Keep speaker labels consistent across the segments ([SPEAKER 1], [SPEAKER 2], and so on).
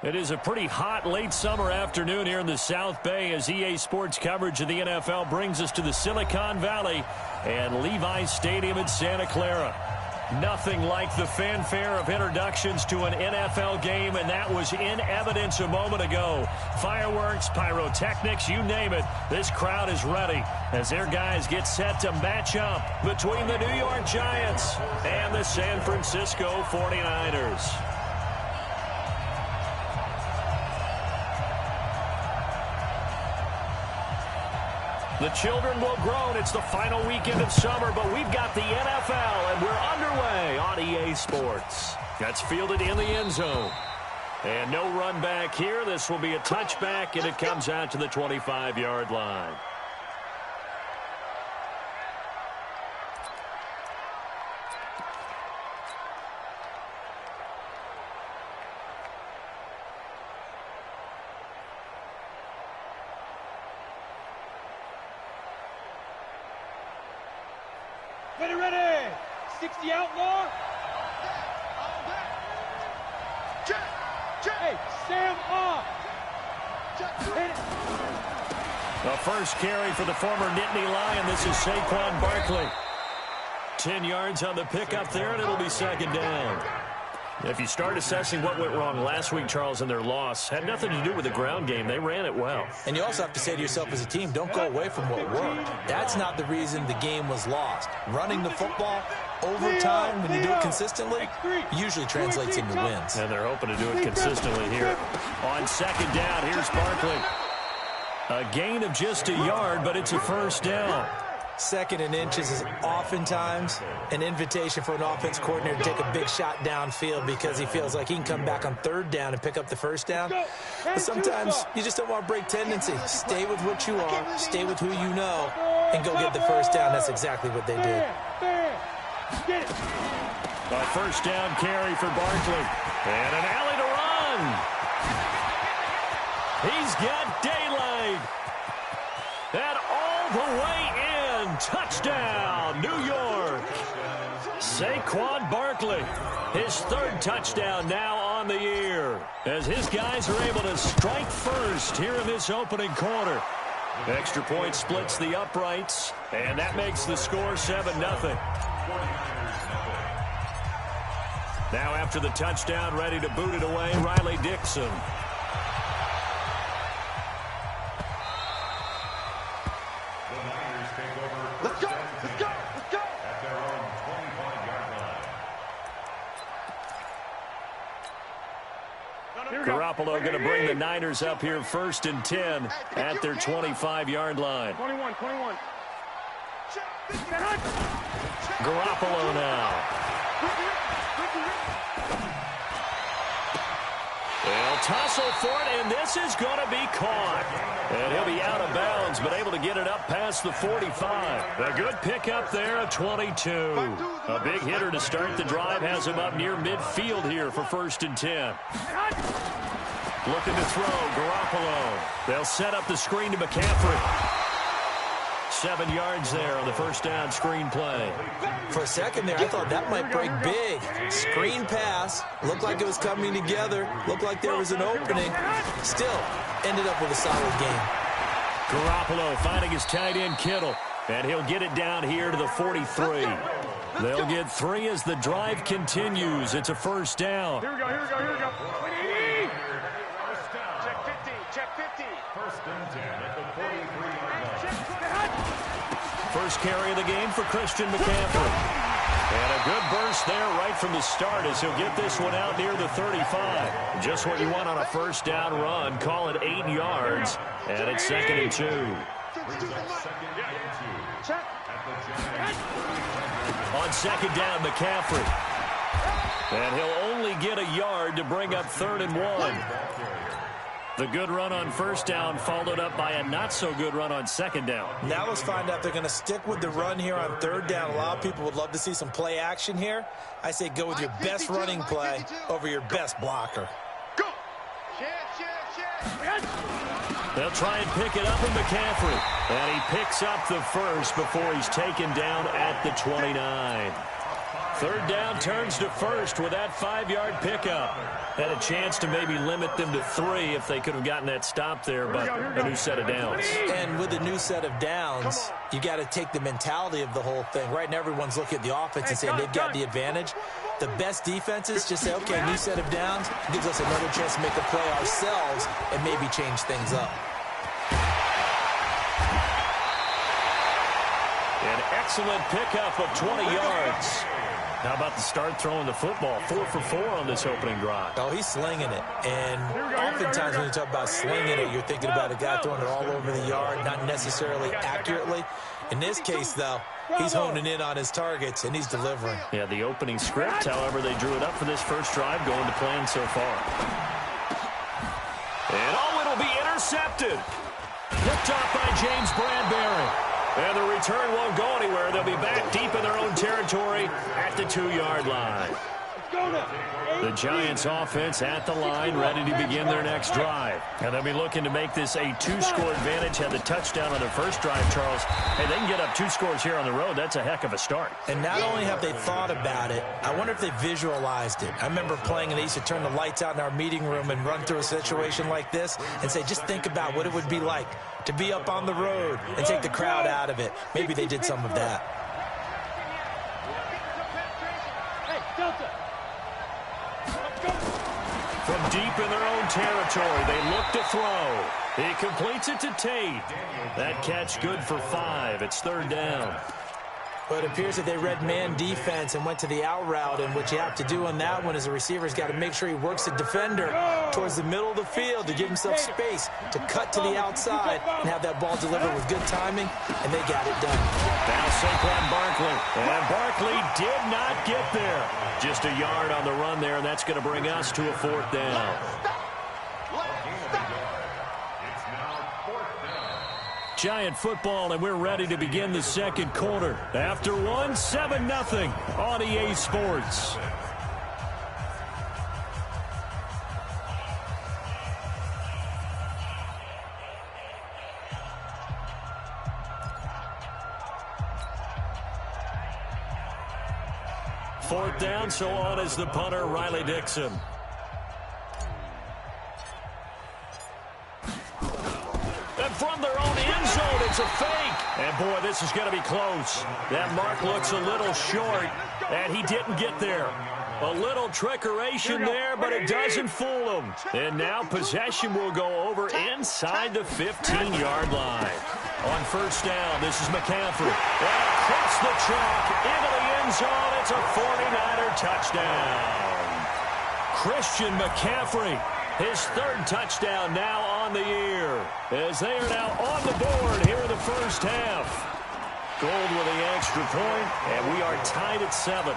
[SPEAKER 1] It is a pretty hot late summer afternoon here in the South Bay as EA Sports coverage of the NFL brings us to the Silicon Valley and Levi's Stadium in Santa Clara. Nothing like the fanfare of introductions to an NFL game, and that was in evidence a moment ago. Fireworks, pyrotechnics, you name it. This crowd is ready as their guys get set to match up between the New York Giants and the San Francisco 49ers. The children will groan. It's the final weekend of summer, but we've got the NFL, and we're underway on EA Sports. That's fielded in the end zone. And no run back here. This will be a touchback, and it comes out to the 25-yard line.
[SPEAKER 2] Ready. 60 outlaw. Hey, Sam off.
[SPEAKER 1] The first carry for the former Nittany Lion. This is Saquon Barkley. 10 yards on the pickup there, and it'll be second down. If you start assessing what went wrong last week, Charles, in their loss, had nothing to do with the ground game. They ran it well.
[SPEAKER 3] And you also have to say to yourself as a team, don't go away from what worked. That's not the reason the game was lost. Running the football over time, when you do it consistently, usually translates into wins.
[SPEAKER 1] And they're hoping to do it consistently here. On second down, here's Barkley. A gain of just a yard, but it's a first down.
[SPEAKER 3] Second and inches is oftentimes an invitation for an offense coordinator to take a big shot downfield because he feels like he can come back on third down and pick up the first down. But sometimes you just don't want to break tendency. Stay with what you are, stay with who you know, and go get the first down. That's exactly what they did.
[SPEAKER 1] A first down carry for Barkley. And an alley to run. He's got daylight. And all the way in. Touchdown, New York. Saquon Barkley, his third touchdown now on the year, as his guys are able to strike first here in this opening quarter. Extra point splits the uprights, and that makes the score 7-0. Now after the touchdown, ready to boot it away, Riley Dixon. Garoppolo going to bring the Niners up here first and 10 at their 25-yard line.
[SPEAKER 2] 21.
[SPEAKER 1] Garoppolo now. They'll tussle for it, and this is going to be caught. And he'll be out of bounds, but able to get it up past the 45. A good pickup there at 22. A big hitter to start the drive has him up near midfield here for first and 10. Looking to throw, Garoppolo. They'll set up the screen to McCaffrey. 7 yards there on the first down screen play.
[SPEAKER 3] For a second there, I thought that might break big. Screen pass. Looked like it was coming together. Looked like there was an opening. Still, ended up with a solid game.
[SPEAKER 1] Garoppolo finding his tight end Kittle. And he'll get it down here to the 43. They'll get 3 as the drive continues. It's a first down.
[SPEAKER 2] Here we go. Check 50.
[SPEAKER 4] First and 10 at the 43-yard line.
[SPEAKER 1] First carry of the game for Christian McCaffrey. And a good burst there right from the start as he'll get this one out near the 35. Just what you want on a first down run. Call it 8 yards. And it's second and 2. On second down, McCaffrey. And he'll only get a yard to bring up 3rd and 1. The good run on first down followed up by a not-so-good run on second down.
[SPEAKER 3] Now let's find out if they're going to stick with the run here on third down. A lot of people would love to see some play action here. I say go with your best running play over your best blocker.
[SPEAKER 2] Go!
[SPEAKER 1] They'll try and pick it up with McCaffrey. And he picks up the first before he's taken down at the 29. Third down turns to first with that 5-yard pickup. Had a chance to maybe limit them to 3 if they could have gotten that stop there, but a new set of downs.
[SPEAKER 3] And with a new set of downs, you got to take the mentality of the whole thing. Right now, everyone's looking at the offense and saying they've got the advantage. The best defenses just say, okay, new set of downs gives us another chance to make a play ourselves and maybe change things up.
[SPEAKER 1] An excellent pickup of 20 yards. How about the start throwing the football? 4 for 4 on this opening drive.
[SPEAKER 3] Oh, he's slinging it. And oftentimes when you talk about slinging it, you're thinking about a guy throwing it all over the yard, not necessarily accurately. In this case, though, he's honing in on his targets, and he's delivering.
[SPEAKER 1] Yeah, the opening script, however, they drew it up for this first drive, going to plan so far. And it'll be intercepted. Picked off by James Bradbury. And the return won't go anywhere. They'll be back deep in their own territory at the 2-yard line. The Giants offense at the line, ready to begin their next drive. And they'll be looking to make this a 2-score advantage. Had the touchdown on their first drive, Charles. Hey, they can get up 2 scores here on the road. That's a heck of a start.
[SPEAKER 3] And not only have they thought about it, I wonder if they visualized it. I remember playing and they used to turn the lights out in our meeting room and run through a situation like this and say, just think about what it would be like to be up on the road and take the crowd out of it. Maybe they did some of that.
[SPEAKER 1] From deep in their own territory, they look to throw. He completes it to Tate. That catch good for 5. It's 3rd down.
[SPEAKER 3] But it appears that they read man defense and went to the out route, and what you have to do on that one is the receiver's got to make sure he works the defender towards the middle of the field to give himself space to cut to the outside and have that ball delivered with good timing, and they got it done.
[SPEAKER 1] Now Saquon Barkley, and Barkley did not get there. Just a yard on the run there, and that's going to bring us to a 4th down. Giant football, and we're ready to begin the second quarter. After 1, 7-0 on EA Sports. Fourth down, so on is the punter, Riley Dixon. And from their own end zone, it's a fake. And, boy, this is going to be close. That mark looks a little short, and he didn't get there. A little trickeration there, but it doesn't fool him. And now possession will go over inside the 15-yard line. On first down, this is McCaffrey. And across the track, into the end zone, it's a 49er touchdown. Christian McCaffrey, his 3rd touchdown now on the year, as they are now on the board here in the first half. Gold with the extra point, and we are tied at 7.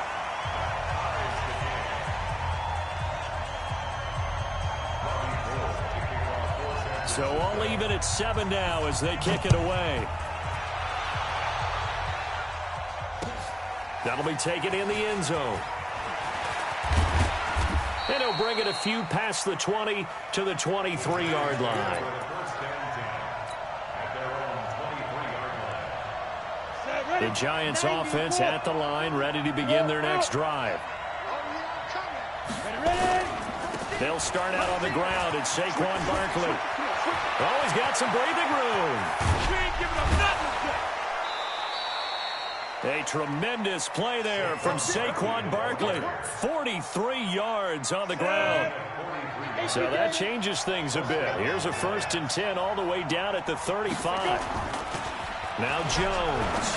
[SPEAKER 1] So all even at 7 now as they kick it away. That'll be taken in the end zone. And he'll bring it a few past the 20 to the 23-yard line. The Giants offense at the line, ready to begin their next drive. They'll start out on the ground. It's Saquon Barkley. Oh, he's got some breathing room. A tremendous play there from Saquon Barkley. 43 yards on the ground. So that changes things a bit. Here's a 1st and 10 all the way down at the 35. Now Jones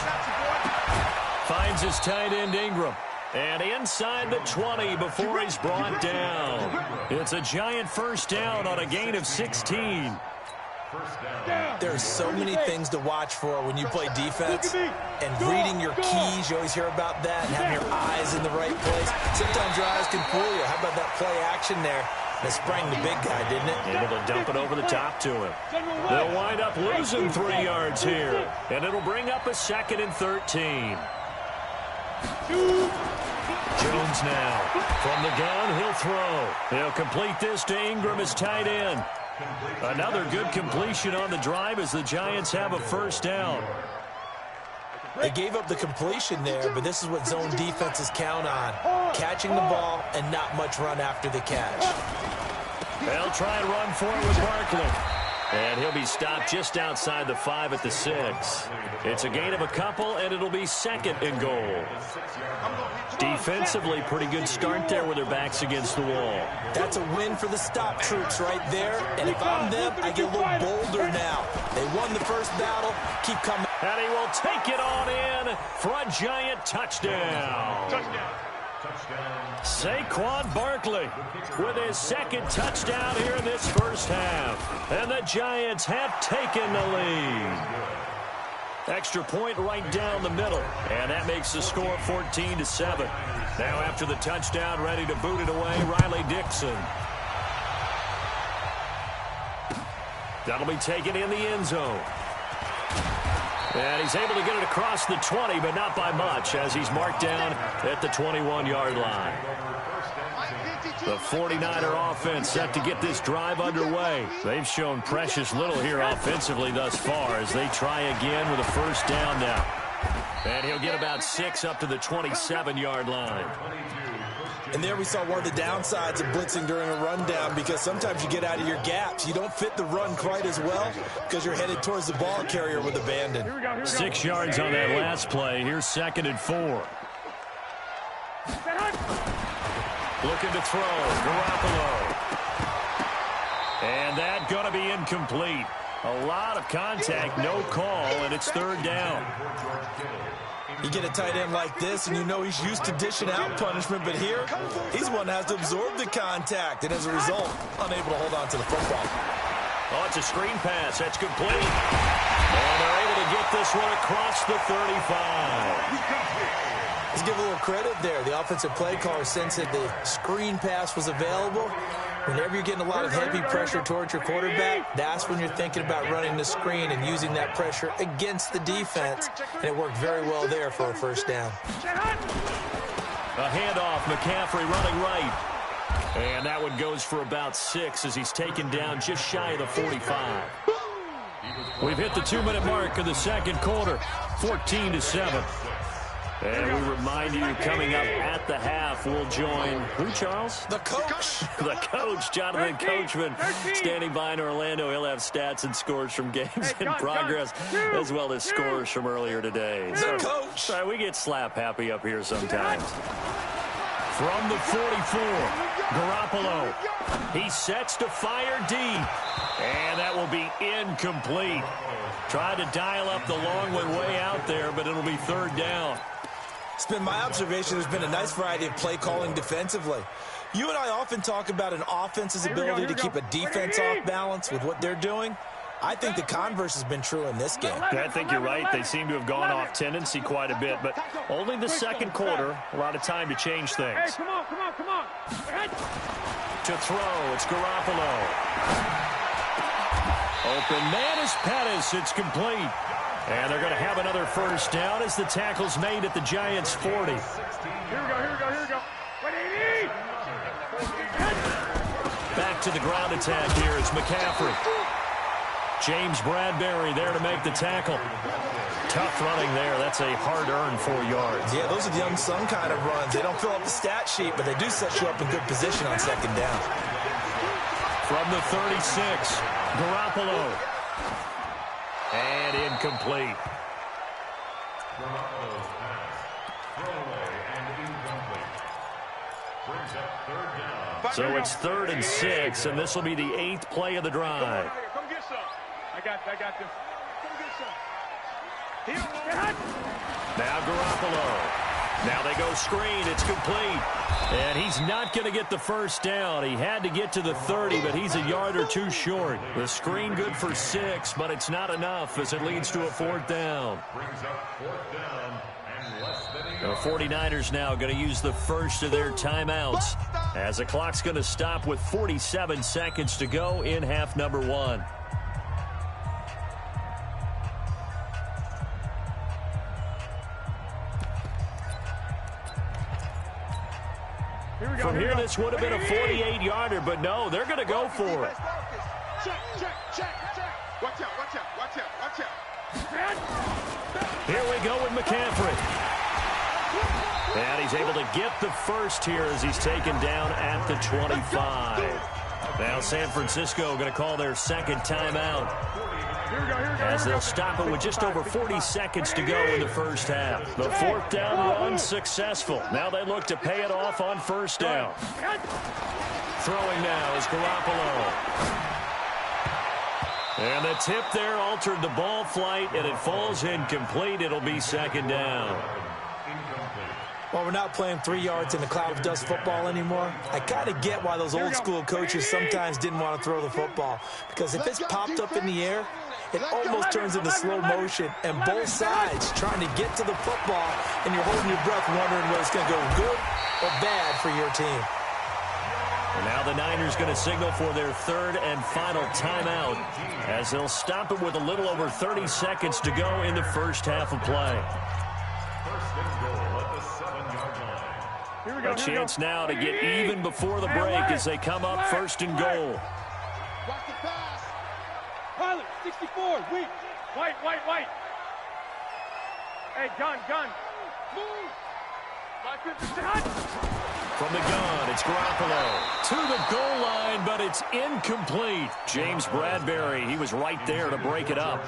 [SPEAKER 1] finds his tight end Ingram. And inside the 20 before he's brought down. It's a Giant first down on a gain of 16.
[SPEAKER 3] There are so many things to watch for when you play defense, and reading your keys, you always hear about that, and having your eyes in the right place. Sometimes your eyes can fool you. How about that play action there? That sprang the big guy, didn't it?
[SPEAKER 1] Able to dump it over the top to him. They'll wind up losing 3 yards here, and it'll bring up a 2nd and 13. Jones now. From the gun, he'll throw. He'll complete this to Ingram as tight end. Another good completion on the drive as the Giants have a first down.
[SPEAKER 3] They gave up the completion there, but this is what zone defenses count on. Catching the ball and not much run after the catch.
[SPEAKER 1] They'll try and run for it with Barkley. And he'll be stopped just outside the 5 at the 6. It's a gain of a couple, and it'll be 2nd and goal. Defensively, pretty good start there with their backs against the wall.
[SPEAKER 3] That's a win for the stop troops right there. And if I'm them, I get a little bolder now. They won the first battle. Keep coming.
[SPEAKER 1] And he will take it on in for a giant touchdown. Saquon Barkley with his 2nd touchdown here in this first half. And the Giants have taken the lead. Extra point right down the middle. And that makes the score 14-7. Now after the touchdown, ready to boot it away, Riley Dixon. That'll be taken in the end zone. And he's able to get it across the 20, but not by much, as he's marked down at the 21-yard line. The 49er offense set to get this drive underway. They've shown precious little here offensively thus far as they try again with a first down now. And he'll get about 6 up to the 27-yard line.
[SPEAKER 3] And there we saw one of the downsides of blitzing during a rundown, because sometimes you get out of your gaps. You don't fit the run quite as well because you're headed towards the ball carrier with abandon.
[SPEAKER 1] 6 yards on that last play. Here's 2nd and 4. Looking to throw. Garoppolo. And that going to be incomplete. A lot of contact, no call, and it's 3rd down.
[SPEAKER 3] You get a tight end like this, and you know he's used to dishing out punishment, but here, he's one that has to absorb the contact, and as a result, unable to hold on to the football.
[SPEAKER 1] Oh, it's a screen pass. That's complete. And they're able to get this one across the 35.
[SPEAKER 3] Let's give a little credit there. The offensive play caller sensed that the screen pass was available. Whenever you're getting a lot of heavy pressure towards your quarterback, that's when you're thinking about running the screen and using that pressure against the defense. And it worked very well there for a first down.
[SPEAKER 1] A handoff, McCaffrey running right. And that one goes for about 6 as he's taken down just shy of the 45. We've hit the 2-minute mark of the second quarter, 14-7. And we remind you, coming up at the half, we'll join who, Charles?
[SPEAKER 3] The coach.
[SPEAKER 1] The coach, Jonathan Coachman, standing by in Orlando. He'll have stats and scores from games in progress, as well as scores from earlier today.
[SPEAKER 3] The coach.
[SPEAKER 1] Sorry, we get slap happy up here sometimes. From the 44, Garoppolo. He sets to fire deep. And that will be incomplete. Tried to dial up the long one way out there, but it'll be 3rd down.
[SPEAKER 3] It's been my observation there's been a nice variety of play calling defensively. You and I often talk about an offense's ability to keep a defense off balance with what they're doing. I think the converse has been true in this game.
[SPEAKER 1] I think you're right. They seem to have gone off tendency quite a bit, but only the second quarter, a lot of time to change things.
[SPEAKER 2] Hey, come on.
[SPEAKER 1] To throw, it's Garoppolo. Open man is Pettis. It's complete. And they're going to have another first down as the tackle's made at the Giants' 40.
[SPEAKER 2] Here we go. What do you need?
[SPEAKER 1] Back to the ground attack here. It's McCaffrey. James Bradbury there to make the tackle. Tough running there. That's a hard-earned 4 yards.
[SPEAKER 3] Yeah, those are the unsung kind of runs. They don't fill up the stat sheet, but they do set you up in good position on 2nd down.
[SPEAKER 1] From the 36, Garoppolo. And incomplete. So it's 3rd and 6, and this will be the 8th play of the drive.
[SPEAKER 2] Come get some. I got this. Come get some.
[SPEAKER 1] Now Garoppolo. Now they go screen. It's complete. And he's not going to get the first down. He had to get to the 30, but he's a yard or 2 short. The screen good for 6, but it's not enough as it leads to a 4th down. The 49ers now going to use the first of their timeouts as the clock's going to stop with 47 seconds to go in half number 1. From here, this would have been a 48-yarder, but no, they're going to go for it.
[SPEAKER 2] Check. Watch out.
[SPEAKER 1] Here we go with McCaffrey. And he's able to get the first here as he's taken down at the 25. Now San Francisco going to call their second timeout, as they'll stop it with just over 40 seconds to go in the first half. The fourth down run successful. Now they look to pay it off on first down. Throwing now is Garoppolo. And the tip there altered the ball flight, and it falls incomplete. It'll be second down.
[SPEAKER 3] Well, we're not playing 3 yards in a cloud of dust football anymore. I kind of get why those old school coaches sometimes didn't want to throw the football, because if it's popped up in the air, it almost turns into slow motion, and both sides trying to get to the football, and you're holding your breath wondering whether it's going to go good or bad for your team.
[SPEAKER 1] And now the Niners going to signal for their third and final timeout, as they'll stop it with a little over 30 seconds to go in the first half of play. A chance now to get even before the break as they come up first and goal.
[SPEAKER 2] Watch the pass. Pilot, 64, weak. White. Hey, gun. Move.
[SPEAKER 1] From the gun, it's Garoppolo to the goal line, but it's incomplete. James Bradbury, he was right there to break it up.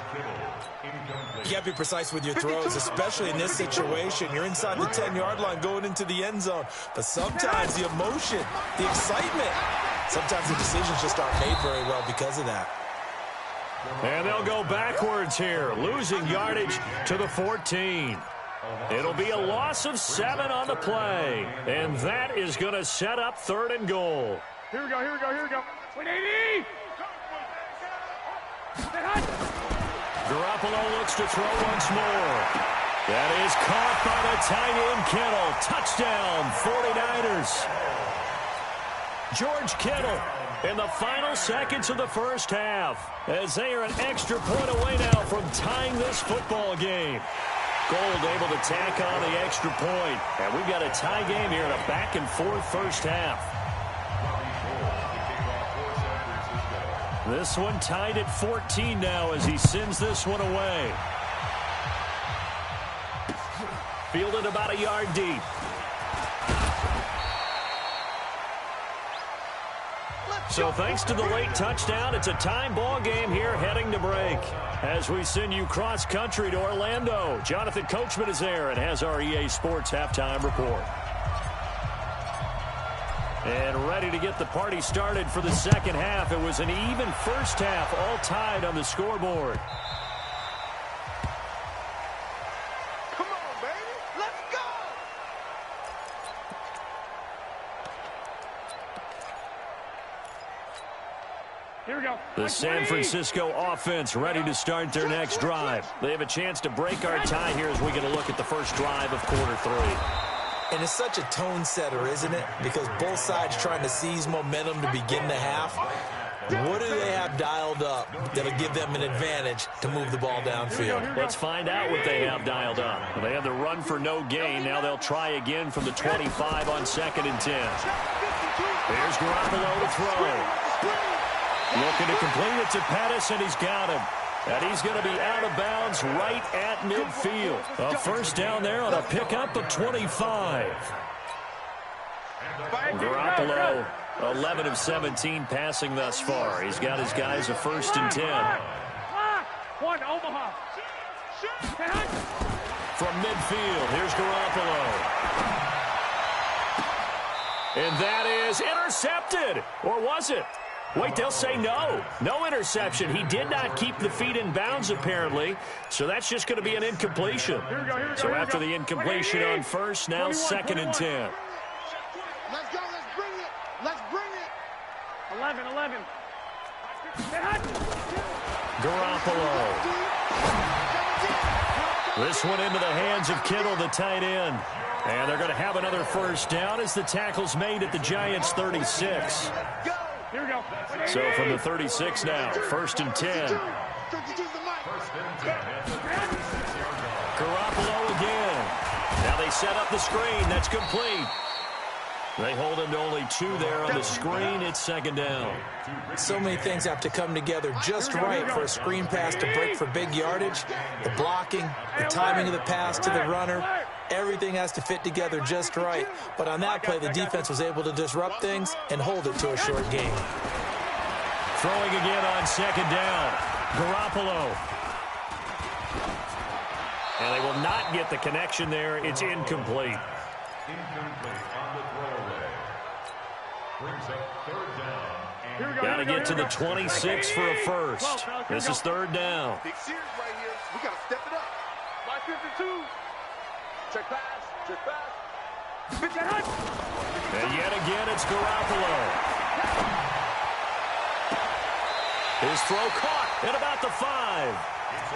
[SPEAKER 3] You got to be precise with your throws, especially in this situation. You're inside the 10-yard line going into the end zone. But sometimes the emotion, the excitement, sometimes the decisions just aren't made very well because of that.
[SPEAKER 1] And they'll go backwards here, losing yardage to the 14. It'll be a loss of 7 on the play. And that is going to set up third and goal.
[SPEAKER 2] Here we go. 180.
[SPEAKER 1] Garoppolo looks to throw once more. That is caught by the tight end Kittle. Touchdown, 49ers. George Kittle in the final seconds of the first half, as they are an extra point away now from tying this football game. Gold able to tack on the extra point. And we've got a tie game here in a back-and-forth first half. This one tied at 14 now as he sends this one away. Fielded about a yard deep. So thanks to the late touchdown, it's a time ball game here heading to break. As we send you cross-country to Orlando, Jonathan Coachman is there and has our EA Sports halftime report. And ready to get the party started for the second half. It was an even first half, all tied on the scoreboard.
[SPEAKER 2] Come on, baby. Let's go. Here we go.
[SPEAKER 1] The San Francisco offense ready to start their next drive. They have a chance to break our tie here as we get a look at the first drive of quarter 3.
[SPEAKER 3] And it's such a tone setter, isn't it? Because both sides trying to seize momentum to begin the half. What do they have dialed up that'll give them an advantage to move the ball downfield?
[SPEAKER 1] Let's find out what they have dialed up. They have the run for no gain. Now they'll try again from the 25 on 2nd and 10. Here's Garoppolo to throw. Looking to complete it to Pettis, and he's got him. And he's going to be out of bounds right at midfield. A first down there on a pickup of 25. Garoppolo, 11 of 17 passing thus far. He's got his guys a 1st and 10.
[SPEAKER 2] One, Omaha.
[SPEAKER 1] From midfield, here's Garoppolo. And that is intercepted. Or was it? Wait, they'll say no. No interception. He did not keep the feet in bounds, apparently. So that's just going to be an incompletion. So after the incompletion on first, now 2nd and 10.
[SPEAKER 2] Let's go. Let's bring it. 11.
[SPEAKER 1] Garoppolo. This one into the hands of Kittle, the tight end. And they're going to have another first down as the tackle's made at the Giants' 36.
[SPEAKER 2] Here we go.
[SPEAKER 1] So from the 36 now, 1st and 10. Garoppolo again. Now they set up the screen. That's complete. They hold him to only 2 there on the screen. It's second down.
[SPEAKER 3] So many things have to come together just right for a screen pass to break for big yardage. The blocking, the timing of the pass to the runner, everything has to fit together just right. But on that play, the defense was able to disrupt things and hold it to a short gain.
[SPEAKER 1] Throwing again on second down. Garoppolo. And they will not get the connection there. It's incomplete.
[SPEAKER 4] Incomplete on the throwaway. Brings up third down.
[SPEAKER 1] Got to get to the 26 for a first. This is third down.
[SPEAKER 2] Big series right here. We got to step it up.
[SPEAKER 4] My 52. Check pass. Check pass.
[SPEAKER 1] And yet again, it's Garoppolo. His throw caught at about the 5.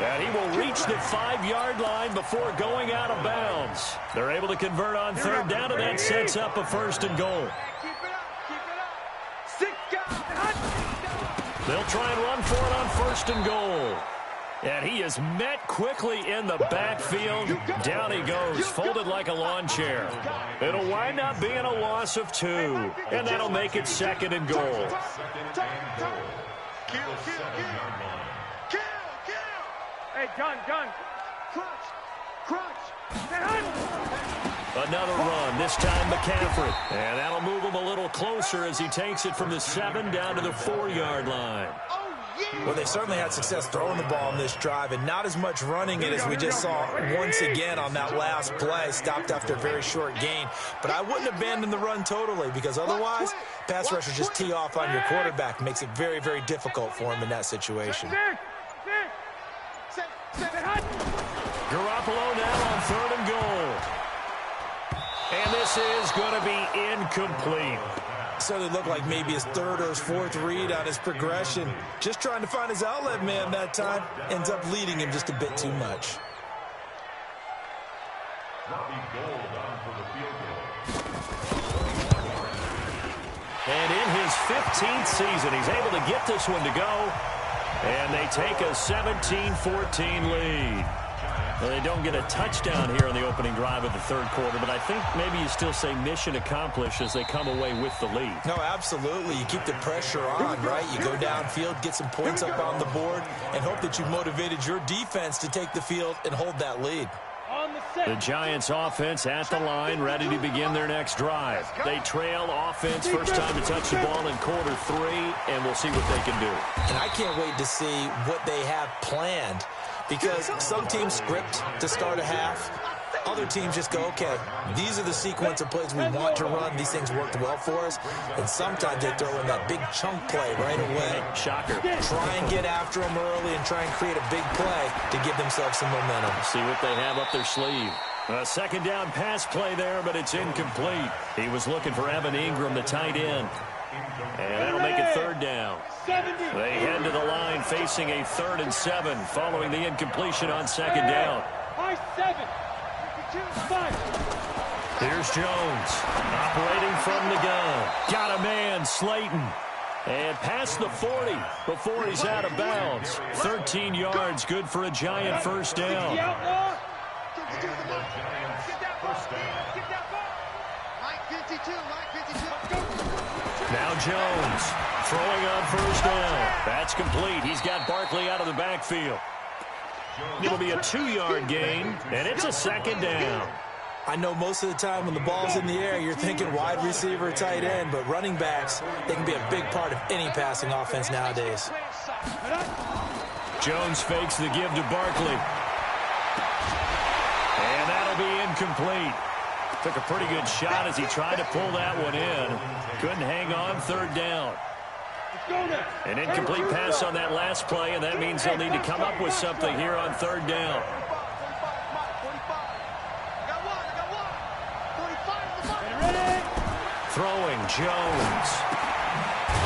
[SPEAKER 1] And he will reach the 5-yard line before going out of bounds. They're able to convert on third down, and that sets up a first and goal.
[SPEAKER 2] Keep it up. Keep it up. 6 guys.
[SPEAKER 1] They'll try and run for it on first and goal. And he is met quickly in the backfield. Down he goes, folded like a lawn chair. It'll wind up being a loss of 2. And that'll make it second and goal.
[SPEAKER 2] Kill.
[SPEAKER 4] Hey, gun.
[SPEAKER 2] Crunch.
[SPEAKER 1] Another run, this time McCaffrey. And that'll move him a little closer as he takes it from the 7 down to the 4-yard line.
[SPEAKER 3] Well, they certainly had success throwing the ball in this drive, and not as much running it as we just saw once again on that last play. Stopped after a very short gain. But I wouldn't abandon the run totally, because otherwise, pass rushers just tee off on your quarterback. Makes it very, very difficult for him in that situation.
[SPEAKER 1] Garoppolo now on third and goal. And this is going to be incomplete.
[SPEAKER 3] Certainly looked like maybe his 3rd or his 4th read on his progression. Just trying to find his outlet man that time. Ends up leading him just a bit too much.
[SPEAKER 1] And in his 15th season, he's able to get this one to go. And they take a 17-14 lead. Well, they don't get a touchdown here on the opening drive of the third quarter, but I think maybe you still say mission accomplished as they come away with the lead.
[SPEAKER 3] No, absolutely. You keep the pressure on, right? You go downfield, get some points up on the board, and hope that you motivated your defense to take the field and hold that lead.
[SPEAKER 1] The Giants offense at the line, ready to begin their next drive. They trail offense, first time to touch the ball in quarter 3, and we'll see what they can do.
[SPEAKER 3] And I can't wait to see what they have planned, because some teams script to start a half. Other teams just go, okay, these are the sequence of plays we want to run. These things worked well for us. And sometimes they throw in that big chunk play right away.
[SPEAKER 1] Shocker.
[SPEAKER 3] Try and get after them early and try and create a big play to give themselves some momentum.
[SPEAKER 1] See what they have up their sleeve. A second down pass play there, but it's incomplete. He was looking for Evan Ingram, the tight end. And that'll make it third down. They head to the line facing a 3rd and 7 following the incompletion on second down. Here's Jones operating from the gun. Got a man, Slayton. And past the 40 before he's out of bounds. 13 yards, good for a Giant first down. Now Jones throwing on first down. That's complete. He's got Barkley out of the backfield. It'll be a 2-yard gain, and it's a second down.
[SPEAKER 3] I know most of the time when the ball's in the air, you're thinking wide receiver, tight end, but running backs, they can be a big part of any passing offense nowadays.
[SPEAKER 1] Jones fakes the give to Barkley. And that'll be incomplete. Took a pretty good shot as he tried to pull that one in. Couldn't hang on, third down. An incomplete pass on that last play, and that means they'll need to come up with something here on third down. Throwing, Jones.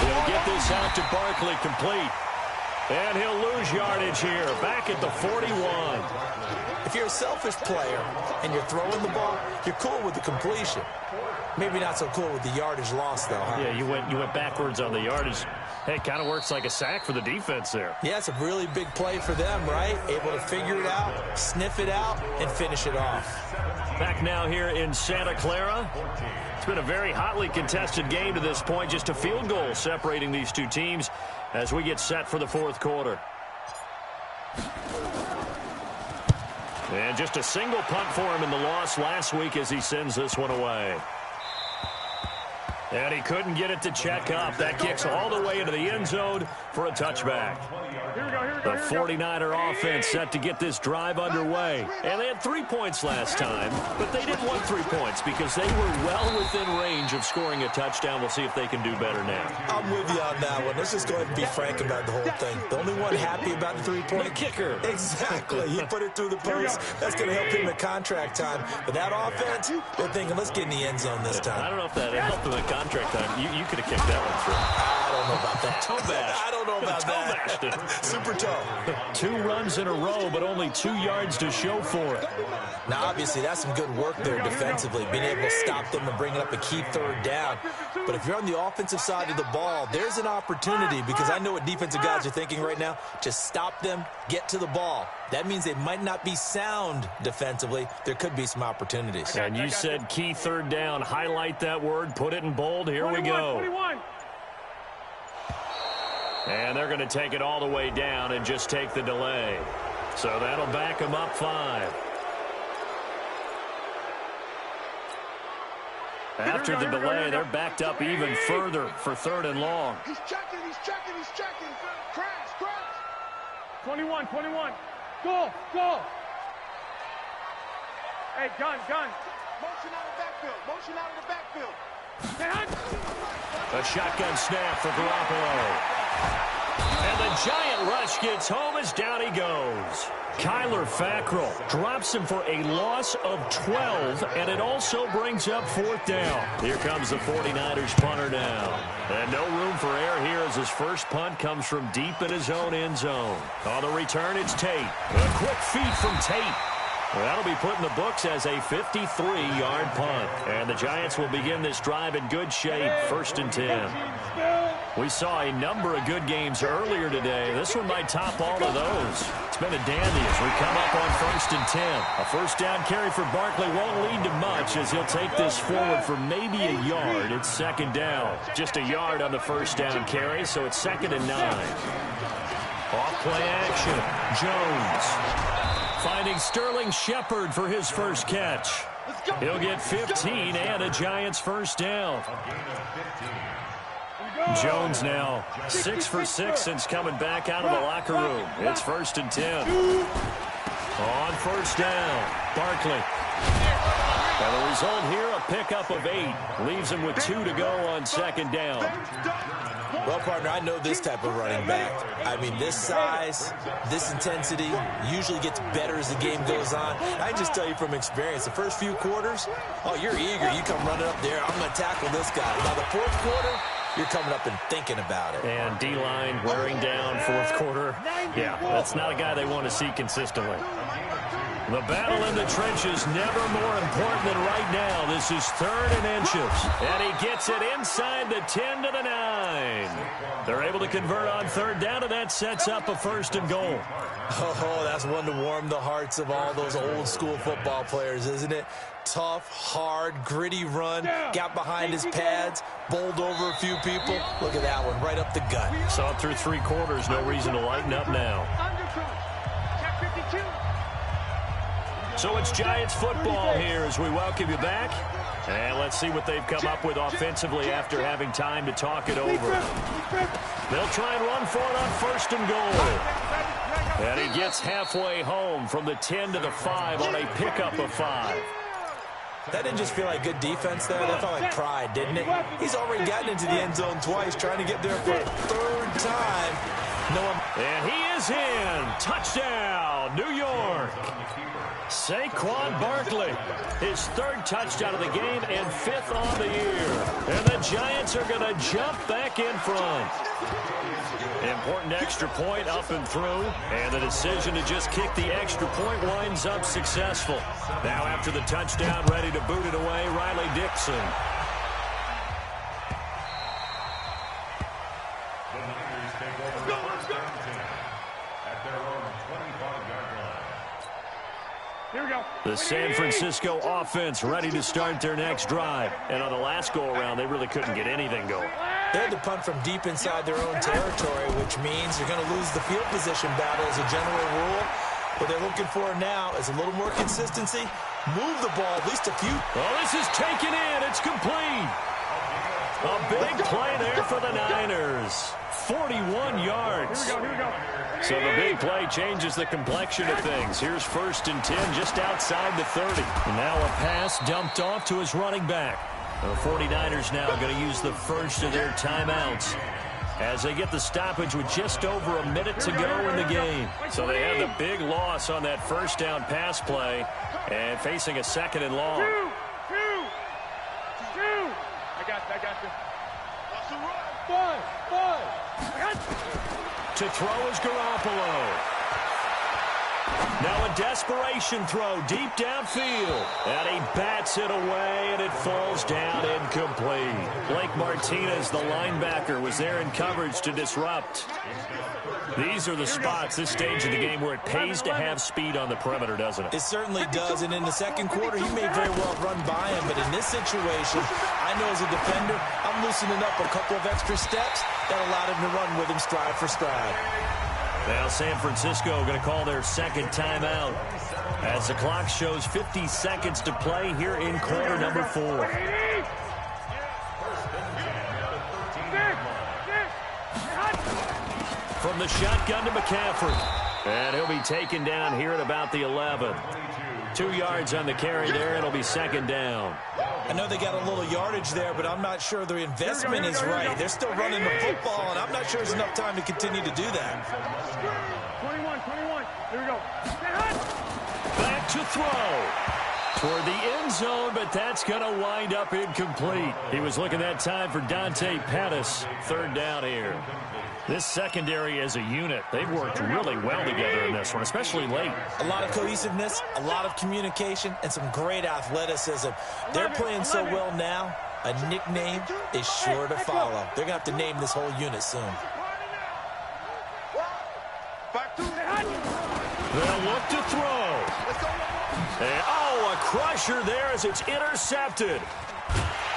[SPEAKER 1] He'll get this out to Barkley, complete. And he'll lose yardage here, back at the 41.
[SPEAKER 3] If you're a selfish player and you're throwing the ball, you're cool with the completion. Maybe not so cool with the yardage loss, though, huh?
[SPEAKER 1] Yeah, you went backwards on the yardage. Hey, it kind of works like a sack for the defense there.
[SPEAKER 3] Yeah, it's a really big play for them, right? Able to figure it out, sniff it out, and finish it off.
[SPEAKER 1] Back now here in Santa Clara. It's been a very hotly contested game to this point. Just a field goal separating these two teams as we get set for the fourth quarter. And just a single punt for him in the loss last week as he sends this one away. And he couldn't get it to check up. That kicks all the way into the end zone for a touchback. The 49er offense set to get this drive underway. And they had 3 points last time, but they didn't want 3 points because they were well within range of scoring a touchdown. We'll see if they can do better now.
[SPEAKER 3] I'm with you on that one. Let's just go ahead and be frank about the whole thing. The only one happy about the 3-point
[SPEAKER 1] the kicker.
[SPEAKER 3] Exactly. He put it through the post. That's going to help him at contract time. But that offense, they're thinking, let's get in the end zone this time.
[SPEAKER 1] I don't know if that helped him at contract time. You could have kicked that one through.
[SPEAKER 3] I don't know about that.
[SPEAKER 1] Toe bash.
[SPEAKER 3] I don't know about
[SPEAKER 1] that.
[SPEAKER 3] Super toe.
[SPEAKER 1] 2 runs in a row, but only 2 yards to show for it.
[SPEAKER 3] Now, obviously, that's some good work there defensively, being able to stop them and bring it up a key third down. But if you're on the offensive side of the ball, there's an opportunity because I know what defensive guys are thinking right now. Just stop them, get to the ball. That means they might not be sound defensively. There could be some opportunities.
[SPEAKER 1] And you said key third down. Highlight that word. Put it in bold. Here we go.
[SPEAKER 2] 21.
[SPEAKER 1] And they're going to take it all the way down and just take the delay. So that'll back them up 5. After the delay, they're backed up even further for 3rd and long.
[SPEAKER 2] He's checking. Crash. 21. Go. Hey, gun. Motion out of the backfield.
[SPEAKER 1] A shotgun snap for Garoppolo. And the giant rush gets home as down he goes. Kyler Fackrell drops him for a loss of 12, and it also brings up 4th down. Here comes the 49ers punter now. And no room for error here as his first punt comes from deep in his own end zone. On the return, it's Tate. A quick feed from Tate. Well, that'll be put in the books as a 53-yard punt. And the Giants will begin this drive in good shape, 1st and 10. We saw a number of good games earlier today. This one might top all of those. It's been a dandy as we come up on 1st and 10. A first down carry for Barkley won't lead to much as he'll take this forward for maybe a yard. It's 2nd down. Just a yard on the first down carry, so it's 2nd and 9. Off play action. Jones finding Sterling Shepard for his first catch. He'll get 15 and a Giants first down. Jones now 6 for 6 since coming back out of the locker room. It's 1st and 10. On first down, Barkley. And the result here, a pickup of 8. Leaves him with 2 to go on 2nd down.
[SPEAKER 3] Well, partner, I know this type of running back. I mean, this size, this intensity usually gets better as the game goes on. I can just tell you from experience, the first few quarters, oh, you're eager. You come running up there. I'm going to tackle this guy. By the 4th quarter, you're coming up and thinking about it.
[SPEAKER 1] And D-line wearing down 4th quarter. Yeah, that's not a guy they want to see consistently. The battle in the trenches never more important than right now. This is 3rd and inches. And he gets it inside the 10 to the 9. They're able to convert on 3rd down, and that sets up a 1st and goal.
[SPEAKER 3] Oh, that's one to warm the hearts of all those old-school football players, isn't it? Tough, hard, gritty run. Got behind his pads, bowled over a few people. Look at that one, right up the gut.
[SPEAKER 1] Saw it through 3 quarters. No reason to lighten up now. So it's Giants football here as we welcome you back. And let's see what they've come up with offensively after having time to talk it over. They'll try and run for it on 1st and goal. And he gets halfway home from the 10 to the 5 on a pickup of 5.
[SPEAKER 3] That didn't just feel like good defense there. That felt like pride, didn't it? He's already gotten into the end zone twice, trying to get there for a 3rd time.
[SPEAKER 1] And he is in. Touchdown, New York. Saquon Barkley, his 3rd touchdown of the game and 5th on the year. And the Giants are going to jump back in front. Important extra point up and through. And the decision to just kick the extra point winds up successful. Now after the touchdown, ready to boot it away, Riley Dixon.
[SPEAKER 2] Here we go.
[SPEAKER 1] The San Francisco offense ready to start their next drive. And on the last go-around, they really couldn't get anything going.
[SPEAKER 3] They had to punt from deep inside their own territory, which means you're going to lose the field position battle as a general rule. What they're looking for now is a little more consistency. Move the ball at least a few.
[SPEAKER 1] Oh, this is taken in. It's complete. A big play there for the Niners. 41 yards.
[SPEAKER 2] Here we go.
[SPEAKER 1] So the big play changes the complexion of things. Here's 1st and 10 just outside the 30. And now a pass dumped off to his running back. The 49ers now going to use the first of their timeouts as they get the stoppage with just over a minute to go in the game. So they have the big loss on that first down pass play and facing a 2nd and long.
[SPEAKER 2] Two. I got you. Five.
[SPEAKER 1] To throw is Garoppolo. Now a desperation throw deep downfield. And he bats it away, and it falls down incomplete. Blake Martinez, the linebacker, was there in coverage to disrupt. These are the spots, this stage of the game, where it pays to have speed on the perimeter, doesn't it?
[SPEAKER 3] It certainly does, and in the second quarter, he may very well run by him, but in this situation, I know as a defender, I'm loosening up a couple of extra steps that allowed him to run with him stride for stride.
[SPEAKER 1] Now San Francisco going to call their 2nd timeout as the clock shows 50 seconds to play here in quarter number 4. From the shotgun to McCaffrey. And he'll be taken down here at about the 11. 2 yards on the carry there. It'll be 2nd down.
[SPEAKER 3] I know they got a little yardage there, but I'm not sure their investment is right. They're still running the football, and I'm not sure there's enough time to continue to do that.
[SPEAKER 2] 21. Here we go.
[SPEAKER 1] Back to throw. Toward the end zone, but that's going to wind up incomplete. He was looking that time for Dante Pettis. 3rd down here. This secondary as a unit, they've worked really well together in this one, especially late.
[SPEAKER 3] A lot of cohesiveness, a lot of communication, and some great athleticism. They're playing so well now, a nickname is sure to follow. They're going to have to name this whole unit soon.
[SPEAKER 1] They'll look to throw. And, a crusher there as it's intercepted.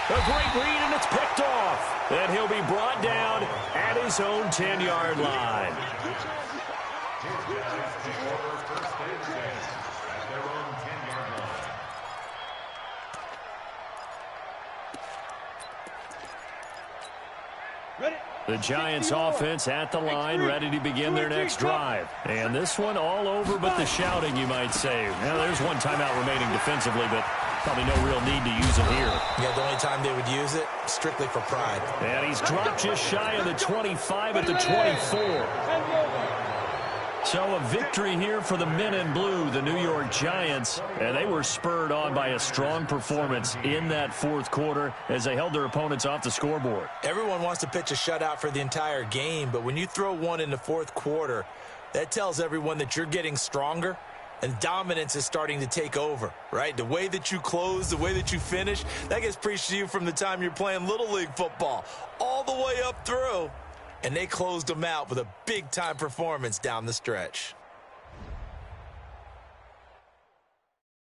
[SPEAKER 1] A great read, and it's picked off. And he'll be brought down at his own 10-yard line. The Giants offense at the line, ready to begin their next drive. And this one all over but the shouting, you might say. Now, there's one timeout remaining defensively, but probably no real need to use it here.
[SPEAKER 3] Yeah, the only time they would use it, strictly for pride.
[SPEAKER 1] And he's dropped just shy of the 25 at the 24. So a victory here for the men in blue, the New York Giants. And they were spurred on by a strong performance in that 4th quarter as they held their opponents off the scoreboard.
[SPEAKER 3] Everyone wants to pitch a shutout for the entire game, but when you throw one in the 4th quarter, that tells everyone that you're getting stronger and dominance is starting to take over, right? The way that you close, the way that you finish, that gets preached to you from the time you're playing Little League football all the way up through. And they closed them out with a big-time performance down the stretch.